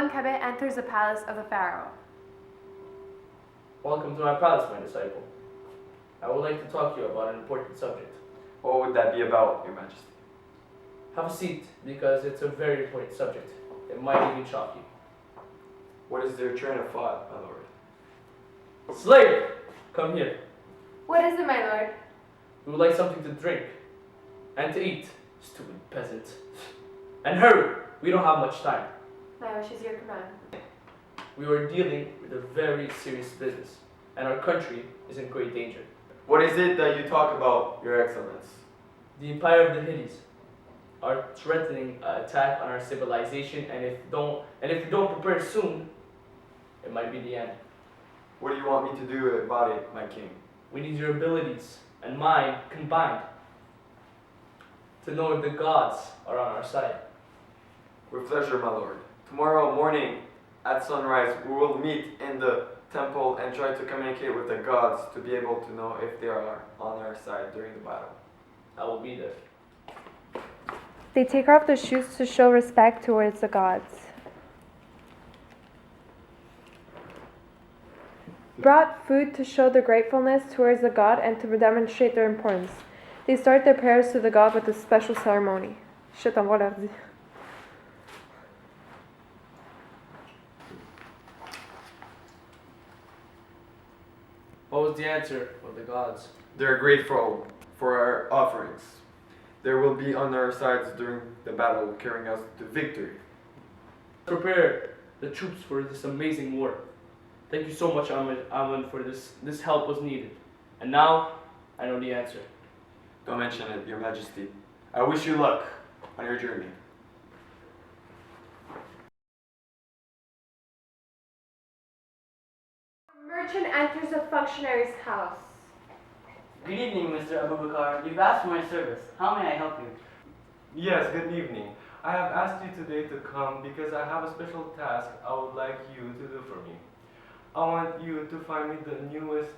Ankebet enters the palace of the pharaoh. Welcome to my palace, my disciple. I would like to talk to you about an important subject. What would that be about, Your Majesty? Have a seat, because it's a very important subject. It might even shock you. What is their train of thought, my lord? Slave! Come here. What is it, my lord? We would like something to drink and to eat, stupid peasant. And hurry! We don't have much time. My wish is your command. We are dealing with a very serious business, and our country is in great danger. What is it that you talk about, Your Excellence? The Empire of the Hittites are threatening an attack on our civilization, and if we don't prepare soon, it might be the end. What do you want me to do about it, my king? We need your abilities and mine combined to know if the gods are on our side. With pleasure, my lord. Tomorrow morning, at sunrise, we will meet in the temple and try to communicate with the gods to be able to know if they are on our side during the battle. I will be there. They take off their shoes to show respect towards the gods. Brought food to show their gratefulness towards the god and to demonstrate their importance. They start their prayers to the god with a special ceremony. Shit, on leur dit. What was the answer of the gods? They're grateful for our offerings. They will be on our sides during the battle, carrying us to victory. Prepare the troops for this amazing war. Thank you so much, Amun, for this. This help was needed. And now, I know the answer. Don't mention it, Your Majesty. I wish you luck on your journey. A merchant enters a functionary's house. Good evening, Mr. Abubakar. You've asked for my service. How may I help you? Yes, good evening. I have asked you today to come because I have a special task I would like you to do for me. I want you to find me the newest,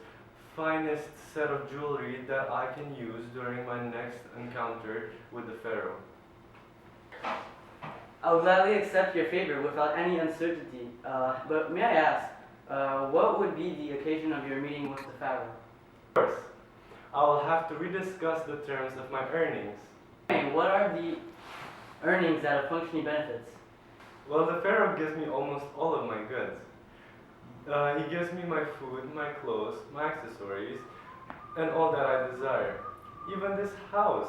finest set of jewelry that I can use during my next encounter with the Pharaoh. I will gladly accept your favor without any uncertainty. But may I ask, what would be the occasion of your meeting with the Pharaoh? Of course, I will have to rediscuss the terms of my earnings. And what are the earnings that a functionary benefits? Well, the Pharaoh gives me almost all of my goods. He gives me my food, my clothes, my accessories, and all that I desire. Even this house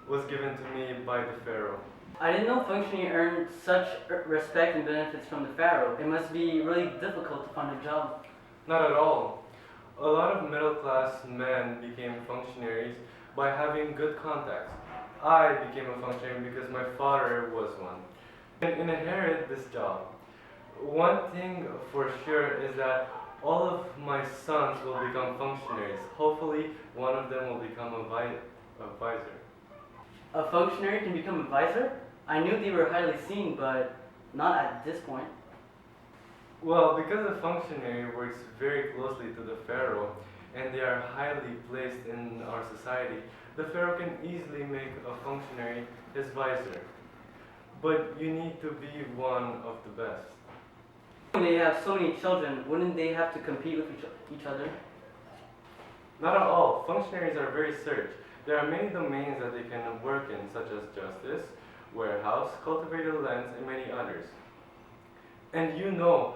was given to me by the Pharaoh. I didn't know functionary earned such respect and benefits from the Pharaoh. It must be really difficult to find a job. Not at all. A lot of middle-class men became functionaries by having good contacts. I became a functionary because my father was one. And inherited this job. One thing for sure is that all of my sons will become functionaries. Hopefully, one of them will become a vizier. A functionary can become a vizier? I knew they were highly seen, but not at this point. Well, because a functionary works very closely to the Pharaoh, and they are highly placed in our society, the Pharaoh can easily make a functionary his vizier. But you need to be one of the best. They have so many children, wouldn't they have to compete with each other? Not at all. Functionaries are very searched. There are many domains that they can work in, such as justice, warehouse, cultivated lands, and many others. And you know,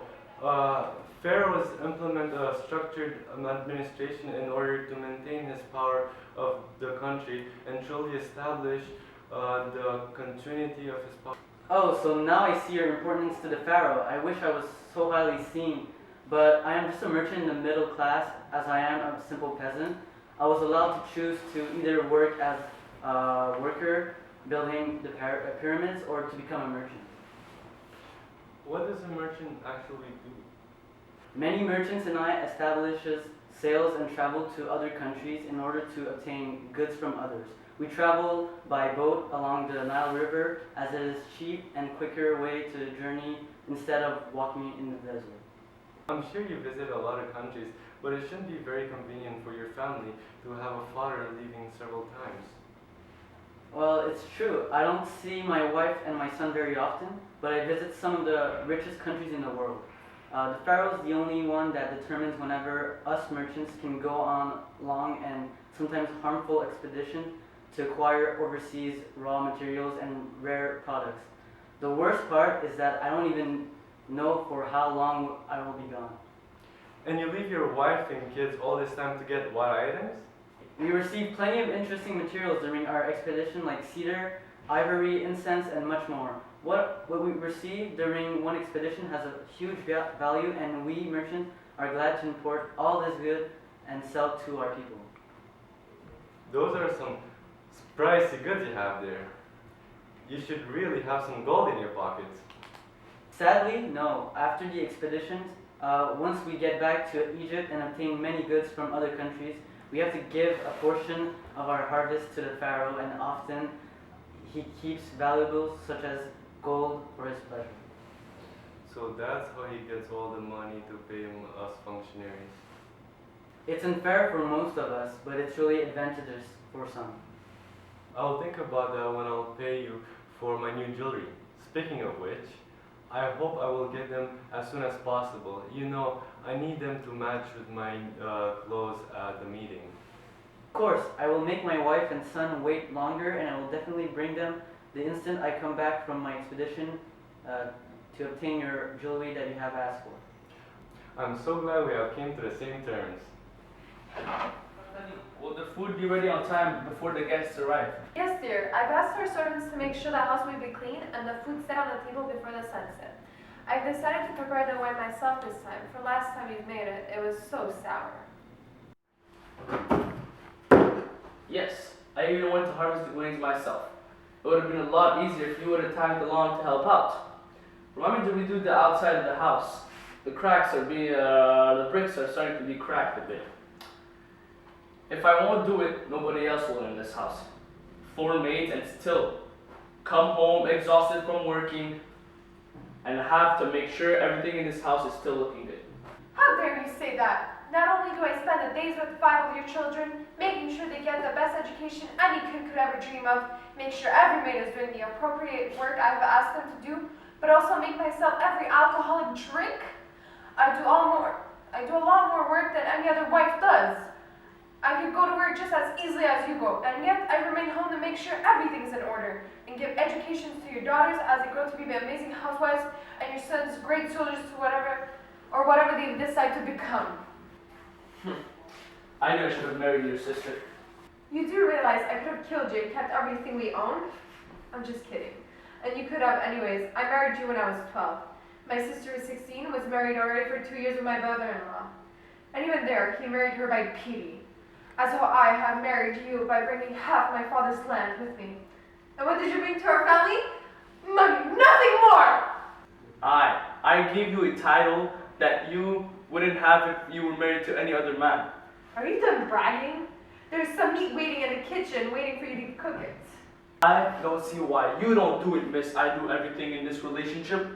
pharaohs implement a structured administration in order to maintain his power of the country and truly establish the continuity of his power. Oh, so now I see your importance to the Pharaoh. I wish I was so highly seen, but I am just a merchant in the middle class, as I am a simple peasant. I was allowed to choose to either work as a worker, building the pyramids, or to become a merchant. What does a merchant actually do? Many merchants and I establishes sales and travel to other countries in order to obtain goods from others. We travel by boat along the Nile River as it is cheap and quicker way to journey instead of walking in the desert. I'm sure you visit a lot of countries, but it shouldn't be very convenient for your family to have a father leaving several times. Well, it's true. I don't see my wife and my son very often, but I visit some of the richest countries in the world. The pharaoh is the only one that determines whenever us merchants can go on long and sometimes harmful expedition to acquire overseas raw materials and rare products. The worst part is that I don't even know for how long I will be gone. And you leave your wife and kids all this time to get what items? We received plenty of interesting materials during our expedition, like cedar, ivory, incense, and much more. What we received during one expedition has a huge value, and we merchants are glad to import all this good and sell to our people. Those are some pricey goods you have there. You should really have some gold in your pockets. Sadly, no. After the expeditions, once we get back to Egypt and obtain many goods from other countries, we have to give a portion of our harvest to the pharaoh, and often he keeps valuables such as gold for his pleasure. So that's how he gets all the money to pay us functionaries. It's unfair for most of us, but it's really advantageous for some. I'll think about that when I'll pay you for my new jewelry. Speaking of which, I hope I will get them as soon as possible. You know, I need them to match with my clothes at the meeting. Of course, I will make my wife and son wait longer, and I will definitely bring them the instant I come back from my expedition to obtain your jewelry that you have asked for. I'm so glad we have came to the same terms. Will the food be ready on time before the guests arrive? Yes, dear. I've asked our servants to make sure the house will be clean and the food set on the table before the sunset. I've decided to prepare the wine myself this time, for last time you made it, it was so sour. Yes, I even went to harvest the grains myself. It would have been a lot easier if you would have tagged along to help out. Remind me to redo the outside of the house. The bricks are starting to be cracked a bit. If I won't do it, nobody else will in this house. 4 maids and still come home exhausted from working and have to make sure everything in this house is still looking good. How dare you say that? Not only do I spend the days with 5 of your children, making sure they get the best education any kid could ever dream of, make sure every maid is doing the appropriate work I have asked them to do, but also make myself every alcoholic drink. I do a lot more work than any other wife does. I could go to work just as easily as you go, and yet I remain home to make sure everything's in order and give educations to your daughters as they grow to be amazing housewives, and your sons great soldiers to whatever they decide to become. I knew I should have married your sister. You do realize I could have killed you and kept everything we own? I'm just kidding. And you could have anyways. I married you when I was 12. My sister was 16, was married already for 2 years with my brother-in-law. And even there, he married her by pity. As how I have married you by bringing half my father's land with me. And what did you bring to our family? Money, nothing more! I gave you a title that you wouldn't have if you were married to any other man. Are you done bragging? There's some meat waiting in the kitchen, waiting for you to cook it. I don't see why you don't do it, miss. I do everything in this relationship.